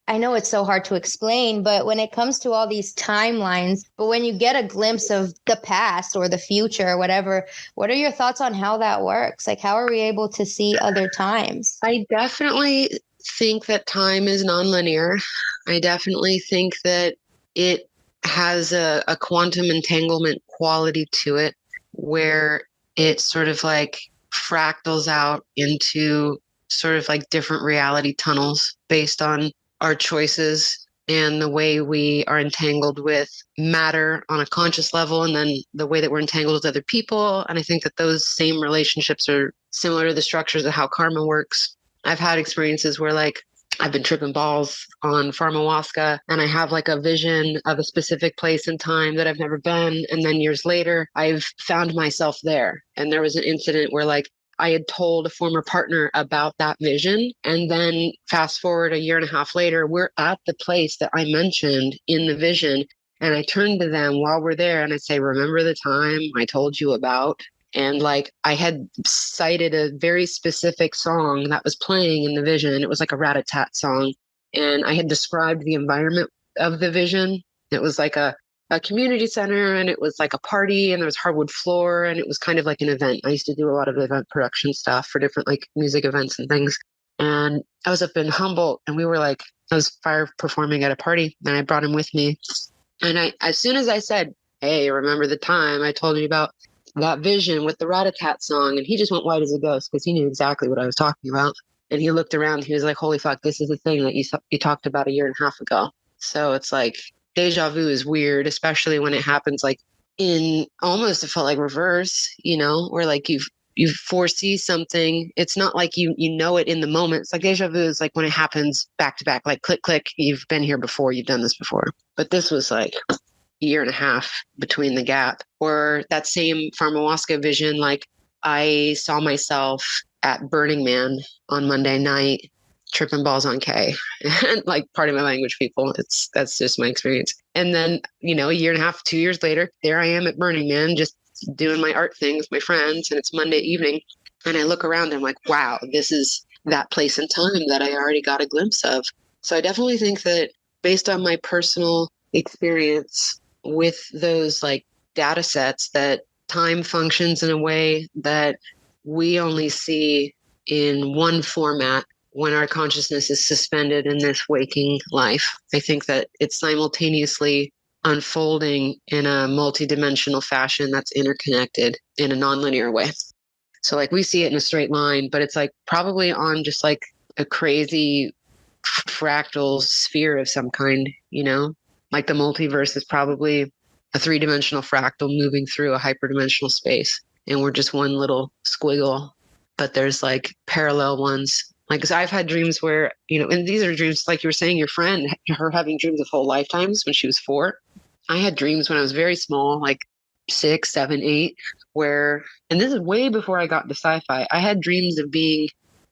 I know it's so hard to explain, but when it comes to all these timelines, but when you get a glimpse of the past or the future or whatever, what are your thoughts on how that works? Like, how are we able to see other times? I definitely think that time is nonlinear. I definitely think that it has a quantum entanglement quality to it where it sort of like fractals out into sort of like different reality tunnels based on our choices and the way we are entangled with matter on a conscious level, and then the way that we're entangled with other people. And I think that those same relationships are similar to the structures of how karma works. I've had experiences where like I've been tripping balls on pharmawaska and I have like a vision of a specific place and time that I've never been. And then years later, I've found myself there. And there was an incident where like I had told a former partner about that vision. And then fast forward a year and a half later, we're at the place that I mentioned in the vision. And I turn to them while we're there and I say, remember the time I told you about? And like I had cited a very specific song that was playing in the vision. It was like a rat-a-tat song. And I had described the environment of the vision. It was like a community center, and it was like a party, and there was hardwood floor, and it was kind of like an event. I used to do a lot of event production stuff for different like music events and things. And I was up in Humboldt, and we were like, I was fire performing at a party, and I brought him with me. And as soon as I said, hey, remember the time I told you about that vision with the rat-a-tat song? And he just went white as a ghost because he knew exactly what I was talking about. And he looked around, he was like, holy fuck, this is the thing that you talked about a year and a half ago. So it's like, deja vu is weird, especially when it happens like in almost, it felt like reverse, you know, where like you foresee something. It's not like you know it in the moment. It's like deja vu is like when it happens back to back, like click, click, you've been here before, you've done this before. But this was like a year and a half between the gap. Or that same pharmawaska vision, like I saw myself at Burning Man on Monday night, tripping balls on K. And like, pardon my language, people, that's just my experience. And then, you know, a year and a half, 2 years later, there I am at Burning Man, just doing my art thing with my friends, and it's Monday evening. And I look around and I'm like, wow, this is that place and time that I already got a glimpse of. So I definitely think that based on my personal experience with those like data sets, that time functions in a way that we only see in one format when our consciousness is suspended in this waking life. I think that it's simultaneously unfolding in a multidimensional fashion that's interconnected in a nonlinear way. So like we see it in a straight line, but it's like probably on just like a crazy fractal sphere of some kind, you know? Like the multiverse is probably a three-dimensional fractal moving through a hyperdimensional space. And we're just one little squiggle, but there's like parallel ones. Like, cause I've had dreams where, you know, and these are dreams, like you were saying, your friend, her having dreams of whole lifetimes when she was 4. I had dreams when I was very small, like 6, 7, 8, where, and this is way before I got into sci-fi, I had dreams of being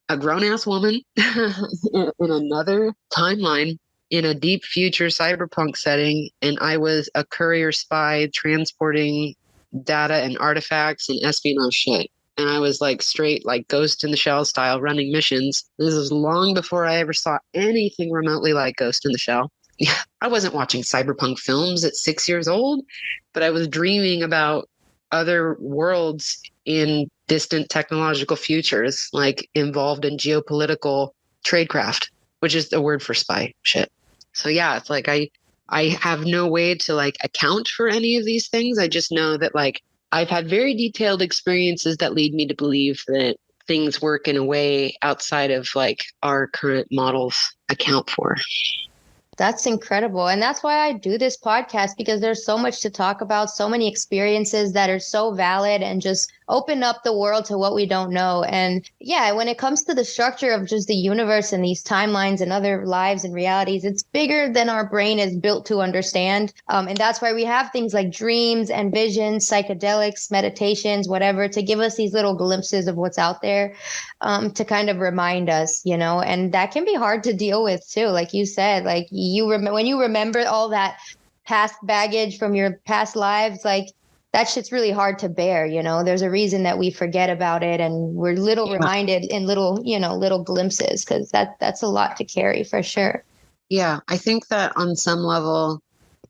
a grown-ass woman in another timeline in a deep future cyberpunk setting. And I was a courier spy transporting data and artifacts and espionage shit. And I was like straight, like Ghost in the Shell style running missions. This was long before I ever saw anything remotely like Ghost in the Shell. I wasn't watching cyberpunk films at 6 years old, but I was dreaming about other worlds in distant technological futures, like involved in geopolitical tradecraft, which is the word for spy shit. So yeah, it's like I have no way to like account for any of these things. I just know that like I've had very detailed experiences that lead me to believe that things work in a way outside of like our current models account for. That's incredible. And that's why I do this podcast, because there's so much to talk about, so many experiences that are so valid and just open up the world to what we don't know. And yeah, when it comes to the structure of just the universe and these timelines and other lives and realities, it's bigger than our brain is built to understand. And that's why we have things like dreams and visions, psychedelics, meditations, whatever, to give us these little glimpses of what's out there, to kind of remind us, you know, and that can be hard to deal with too. Like you said, like when you remember all that past baggage from your past lives, like that shit's really hard to bear. You know, there's a reason that we forget about it, and we're reminded in little glimpses, because that's a lot to carry for sure. Yeah, I think that on some level,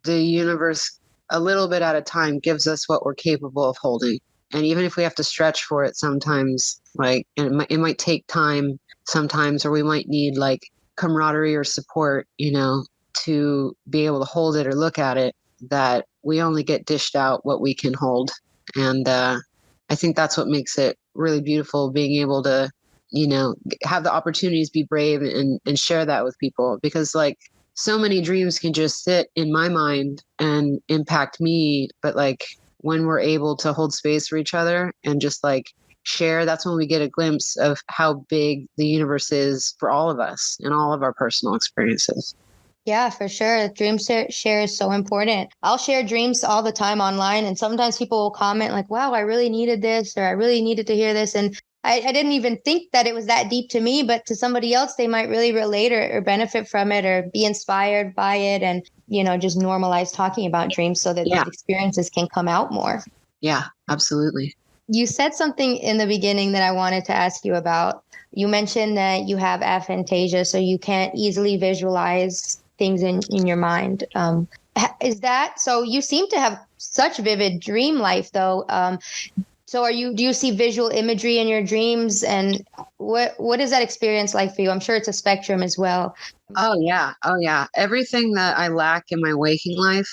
the universe, a little bit at a time, gives us what we're capable of holding. And even if we have to stretch for it sometimes, like, and it might take time sometimes, or we might need like camaraderie or support, you know, to be able to hold it or look at it, that we only get dished out what we can hold. And I think that's what makes it really beautiful, being able to, you know, have the opportunities, be brave and share that with people. Because like so many dreams can just sit in my mind and impact me. But like when we're able to hold space for each other and just like share, that's when we get a glimpse of how big the universe is for all of us and all of our personal experiences. Yeah, for sure. Dream share is so important. I'll share dreams all the time online, and sometimes people will comment like, wow, I really needed this, or I really needed to hear this. And I didn't even think that it was that deep to me, but to somebody else, they might really relate or benefit from it or be inspired by it, and, you know, just normalize talking about dreams so that these experiences can come out more. Yeah, absolutely. You said something in the beginning that I wanted to ask you about. You mentioned that you have aphantasia, so you can't easily visualize things in your mind. Is that so? You seem to have such vivid dream life, though. So do you see visual imagery in your dreams, and what is that experience like for you? I'm sure it's a spectrum as well. Oh yeah. Everything that I lack in my waking life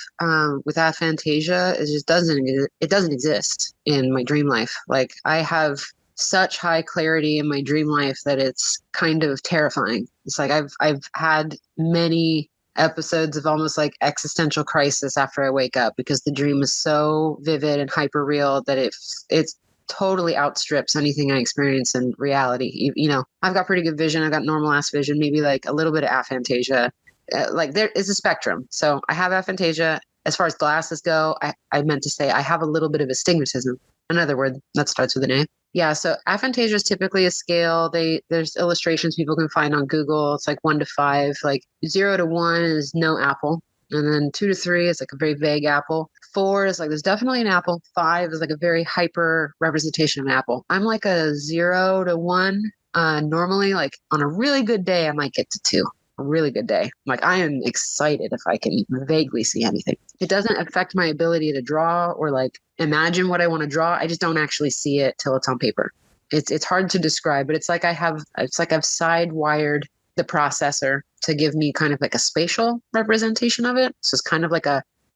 with aphantasia doesn't exist in my dream life. Like I have such high clarity in my dream life that it's kind of terrifying. It's like I've had many episodes of almost like existential crisis after I wake up, because the dream is so vivid and hyper real that it totally outstrips anything I experience in reality. You know, I've got pretty good vision. I've got normal ass vision, maybe like a little bit of aphantasia. Like there is a spectrum. So I have aphantasia. As far as glasses go, I meant to say I have a little bit of astigmatism. Another word that starts with an A. Yeah, so aphantasia is typically a scale. There's illustrations people can find on Google. It's like 1 to 5. Like 0 to 1 is no apple, and then 2 to 3 is like a very vague apple. 4 is like there's definitely an apple. 5 is like a very hyper representation of an apple. I'm like a 0 to 1. Normally, like on a really good day, I might get to 2. A really good day. Like I am excited if I can vaguely see anything. It doesn't affect my ability to draw or like imagine what I want to draw. I just don't actually see it till it's on paper. It's hard to describe, but it's like I've side-wired the processor to give me kind of like a spatial representation of it. So it's kind of like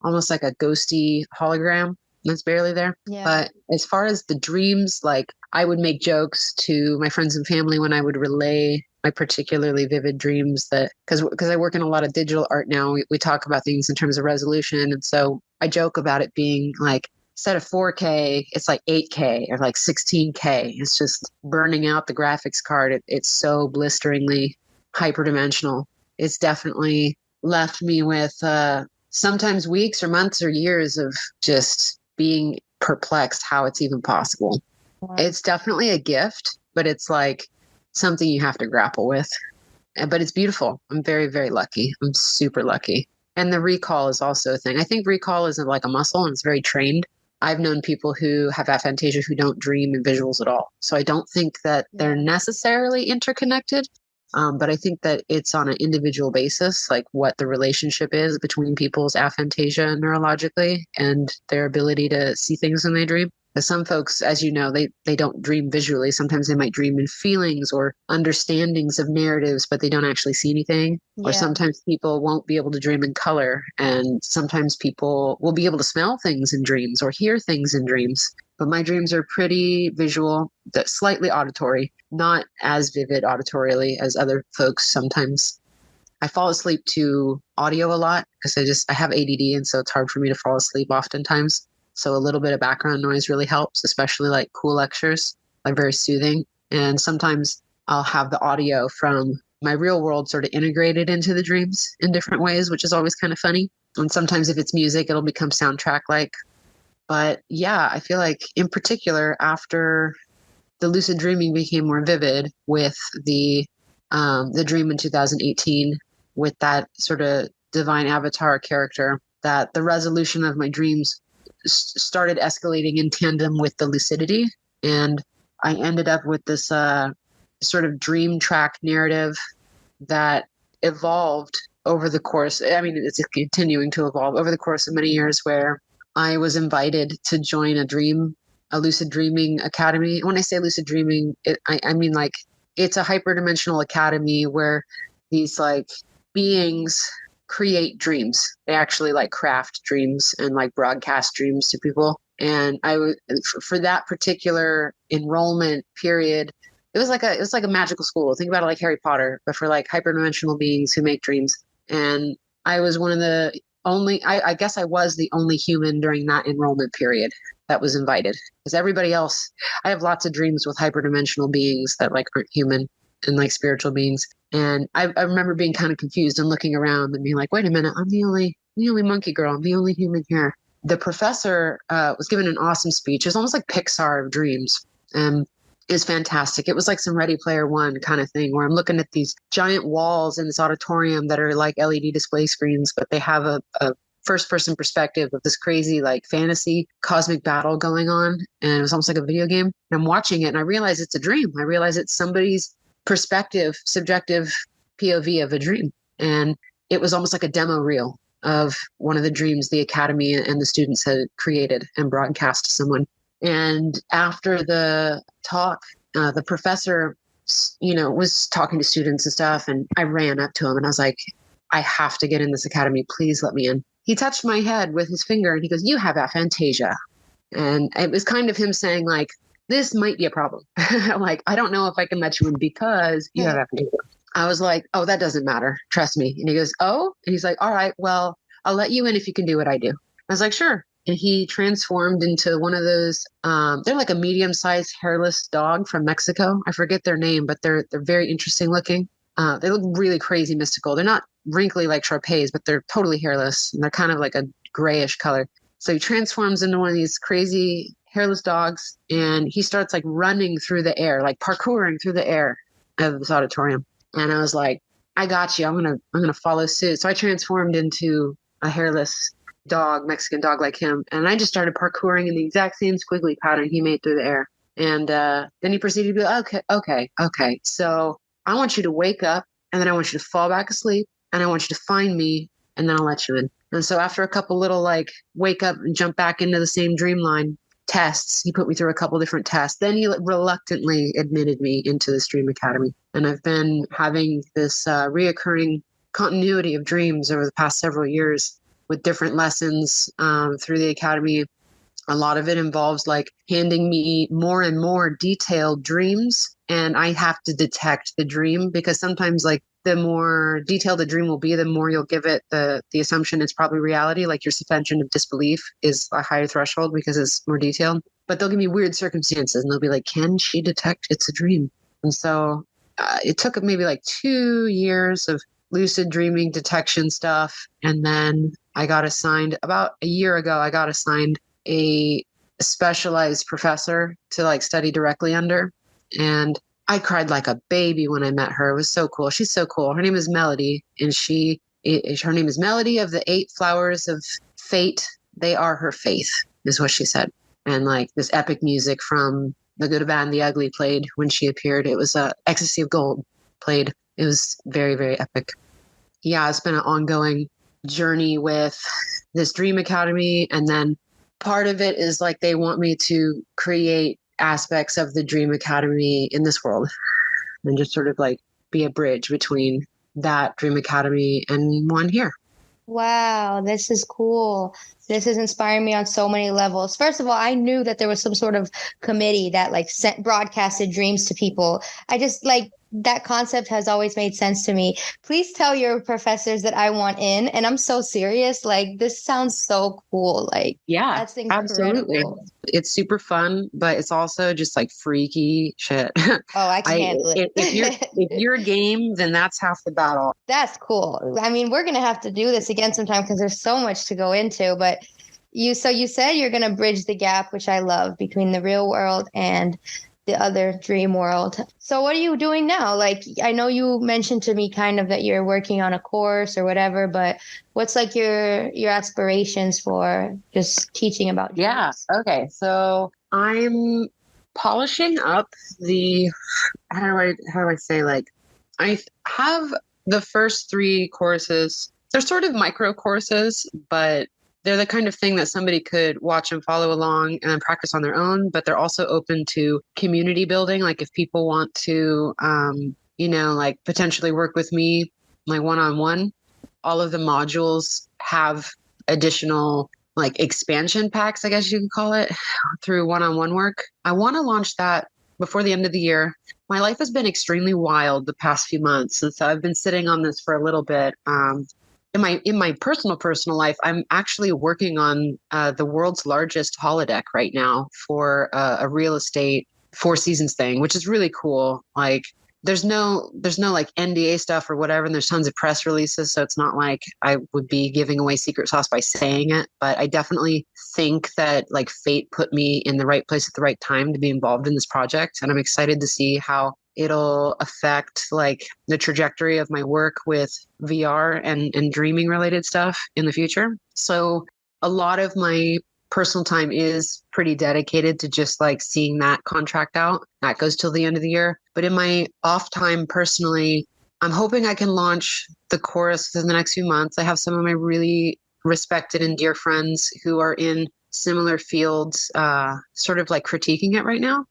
almost like a ghosty hologram that's barely there. Yeah. But as far as the dreams, like I would make jokes to my friends and family when I would relay my particularly vivid dreams, that because I work in a lot of digital art now, we talk about things in terms of resolution. And so I joke about it being like, instead of 4K, it's like 8K or like 16K. It's just burning out the graphics card. It's so blisteringly hyperdimensional. It's definitely left me with sometimes weeks or months or years of just being perplexed how it's even possible. Wow. It's definitely a gift, but it's like something you have to grapple with. But it's beautiful. I'm very, very lucky. I'm super lucky. And the recall is also a thing. I think recall is like a muscle and it's very trained. I've known people who have aphantasia who don't dream in visuals at all. So I don't think that they're necessarily interconnected. But I think that it's on an individual basis, like what the relationship is between people's aphantasia neurologically and their ability to see things when they dream. Because some folks, as you know, they don't dream visually. Sometimes they might dream in feelings or understandings of narratives, but they don't actually see anything. Or sometimes people won't be able to dream in color. And sometimes people will be able to smell things in dreams or hear things in dreams. But my dreams are pretty visual, slightly auditory, not as vivid auditorially as other folks sometimes. I fall asleep to audio a lot because I have ADD, and so it's hard for me to fall asleep oftentimes. So a little bit of background noise really helps, especially like cool lectures, like very soothing. And sometimes I'll have the audio from my real world sort of integrated into the dreams in different ways, which is always kind of funny. And sometimes if it's music, it'll become soundtrack-like. But yeah, I feel like in particular, after the lucid dreaming became more vivid with the dream in 2018 with that sort of divine avatar character, that the resolution of my dreams started escalating in tandem with the lucidity. And I ended up with this sort of dream track narrative that evolved over the course. I mean, it's continuing to evolve over the course of many years, where I was invited to join a lucid dreaming academy. When I say lucid dreaming, I mean like it's a hyperdimensional academy where these like beings create dreams. They actually like craft dreams and like broadcast dreams to people. And for that particular enrollment period, it was like a magical school. Think about it like Harry Potter, but for like hyperdimensional beings who make dreams. And I was one of the only, I guess I was the only human during that enrollment period that was invited, because everybody else, I have lots of dreams with hyperdimensional beings that like aren't human and like spiritual beings. And I remember being kind of confused and looking around and being like, wait a minute, I'm the only monkey girl. I'm the only human here. The professor was given an awesome speech. It was almost like Pixar of dreams. It was fantastic. It was like some Ready Player One kind of thing, where I'm looking at these giant walls in this auditorium that are like LED display screens, but they have a first person perspective of this crazy like fantasy cosmic battle going on. And it was almost like a video game. And I'm watching it and I realize it's a dream. I realize it's somebody's perspective, subjective POV of a dream. And it was almost like a demo reel of one of the dreams the academy and the students had created and broadcast to someone. And after the talk, the professor, was talking to students and stuff. And I ran up to him and I was like, I have to get in this academy. Please let me in. He touched my head with his finger and he goes, you have aphantasia. And it was kind of him saying like, this might be a problem. Like, I don't know if I can let you in because you have aphantasia. I was like, oh, that doesn't matter. Trust me. And he goes, oh, and he's like, all right, well, I'll let you in if you can do what I do. I was like, sure. And he transformed into one of those, they're like a medium-sized hairless dog from Mexico. I forget their name, but they're very interesting looking. They look really crazy mystical. They're not wrinkly like Shar-Peis, but they're totally hairless. And they're kind of like a grayish color. So he transforms into one of these crazy hairless dogs. And he starts like running through the air, like parkouring through the air of this auditorium. And I was like, I got you. I'm going to follow suit. So I transformed into a hairless dog, Mexican dog like him. And I just started parkouring in the exact same squiggly pattern he made through the air. And then he proceeded to be like, okay. So I want you to wake up and then I want you to fall back asleep and I want you to find me and then I'll let you in. And so after a couple little like wake up and jump back into the same dream line tests, he put me through a couple different tests. Then he reluctantly admitted me into the Dream Academy. And I've been having this reoccurring continuity of dreams over the past several years with different lessons through the academy. A lot of it involves like handing me more and more detailed dreams, and I have to detect the dream, because sometimes like the more detailed the dream will be, the more you'll give it the assumption it's probably reality. Like your suspension of disbelief is a higher threshold because it's more detailed. But they'll give me weird circumstances and they'll be like, can she detect it's a dream? And so it took maybe like 2 years of lucid dreaming detection stuff. And then I got assigned about a year ago, a specialized professor to like study directly under. And I cried like a baby when I met her. It was so cool. She's so cool. Her name is Melody, and her name is Melody of the 8 flowers of fate. They are her faith, is what she said. And like this epic music from The Good, the Bad, and the Ugly played when she appeared. It was Ecstasy of Gold played. It was very, very epic. Yeah, it's been an ongoing journey with this Dream Academy. And then part of it is like they want me to create aspects of the Dream Academy in this world and just sort of like be a bridge between that Dream Academy and one here. Wow, this is cool. This is inspiring me on so many levels. First of all, I knew that there was some sort of committee that like broadcasted dreams to people. I just like that concept has always made sense to me. Please tell your professors that I want in. And I'm so serious. Like, this sounds so cool. Like, yeah, that's incredible. Absolutely. It's super fun, but it's also just like freaky shit. Oh, I can handle it. If you're a game, then that's half the battle. That's cool. I mean, we're going to have to do this again sometime because there's so much to go into. But you said you're going to bridge the gap, which I love, between the real world and the other dream world. So what are you doing now? Like, I know you mentioned to me kind of that you're working on a course or whatever, but what's like your aspirations for just teaching about dreams? Yeah. Okay. So I'm polishing up how do I say, like, I have the first 3 courses. They're sort of micro courses, but they're the kind of thing that somebody could watch and follow along and then practice on their own, but they're also open to community building. Like if people want to, like potentially work with me, like one-on-one, all of the modules have additional like expansion packs, I guess you could call it, through one-on-one work. I want to launch that before the end of the year. My life has been extremely wild the past few months. And so I've been sitting on this for a little bit. In my personal life, I'm actually working on the world's largest holodeck right now for a real estate 4 seasons thing, which is really cool. Like there's no like NDA stuff or whatever, and there's tons of press releases, so it's not like I would be giving away secret sauce by saying it. But I definitely think that like fate put me in the right place at the right time to be involved in this project, and I'm excited to see how it'll affect like the trajectory of my work with VR and dreaming related stuff in the future. So a lot of my personal time is pretty dedicated to just like seeing that contract out. That goes till the end of the year. But in my off time personally, I'm hoping I can launch the course within the next few months. I have some of my really respected and dear friends who are in similar fields, sort of like critiquing it right now.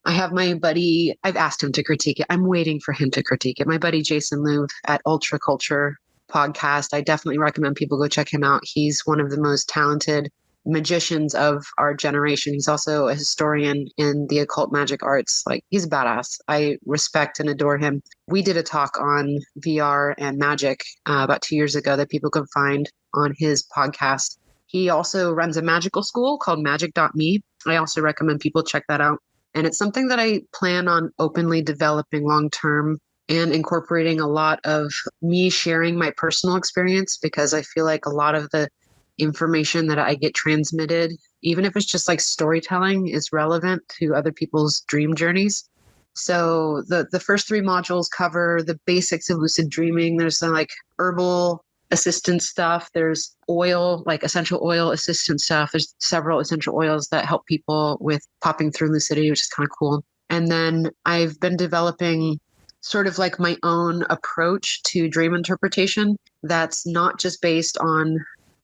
I have my buddy, I've asked him to critique it. I'm waiting for him to critique it. My buddy, Jason Louv at Ultraculture Podcast. I definitely recommend people go check him out. He's one of the most talented magicians of our generation. He's also a historian in the occult magic arts. Like, he's a badass. I respect and adore him. We did a talk on VR and magic about 2 years ago that people can find on his podcast. He also runs a magical school called magic.me. I also recommend people check that out. And it's something that I plan on openly developing long-term and incorporating a lot of me sharing my personal experience, because I feel like a lot of the information that I get transmitted, even if it's just like storytelling, is relevant to other people's dream journeys. So the first 3 modules cover the basics of lucid dreaming. There's some like herbal assistant stuff. There's oil, like essential oil assistant stuff. There's several essential oils that help people with popping through lucidity, which is kind of cool. And then I've been developing sort of like my own approach to dream interpretation that's not just based on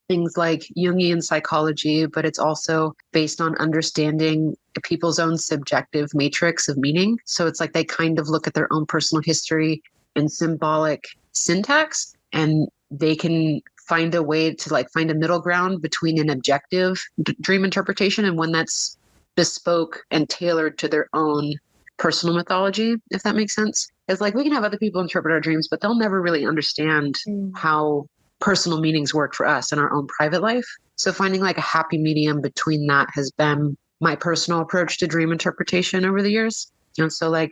things like Jungian psychology, but it's also based on understanding people's own subjective matrix of meaning. So it's like they kind of look at their own personal history and symbolic syntax, and they can find a way to like find a middle ground between an objective dream interpretation and one that's bespoke and tailored to their own personal mythology, if that makes sense. It's like we can have other people interpret our dreams, but they'll never really understand how personal meanings work for us in our own private life. So finding like a happy medium between that has been my personal approach to dream interpretation over the years. And so like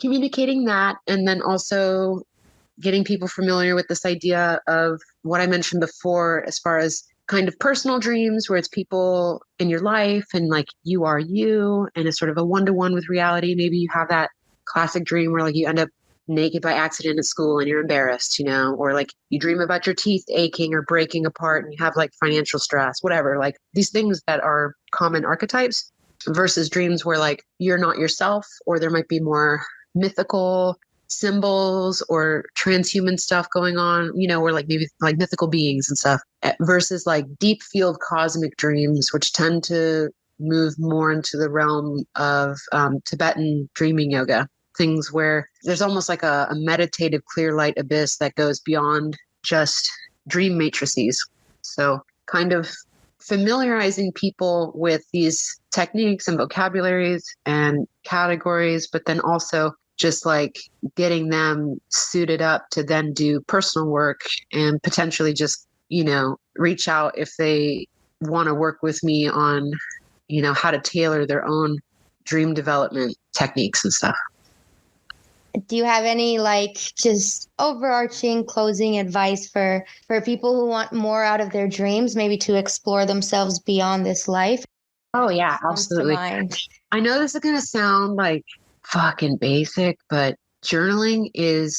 communicating that, and then also getting people familiar with this idea of what I mentioned before, as far as kind of personal dreams, where it's people in your life and like you are you, and it's sort of a one-to-one with reality. Maybe you have that classic dream where like you end up naked by accident at school and you're embarrassed, or like you dream about your teeth aching or breaking apart and you have like financial stress, whatever, like these things that are common archetypes, versus dreams where like you're not yourself, or there might be more mythical symbols or transhuman stuff going on, or like maybe like mythical beings and stuff, versus like deep field cosmic dreams, which tend to move more into the realm of Tibetan dreaming yoga, things where there's almost like a meditative clear light abyss that goes beyond just dream matrices. So kind of familiarizing people with these techniques and vocabularies and categories, but then also just like getting them suited up to then do personal work and potentially just, reach out if they want to work with me on, how to tailor their own dream development techniques and stuff. Do you have any like just overarching closing advice for people who want more out of their dreams, maybe to explore themselves beyond this life? Oh yeah, absolutely. I know this is going to sound like fucking basic, but journaling is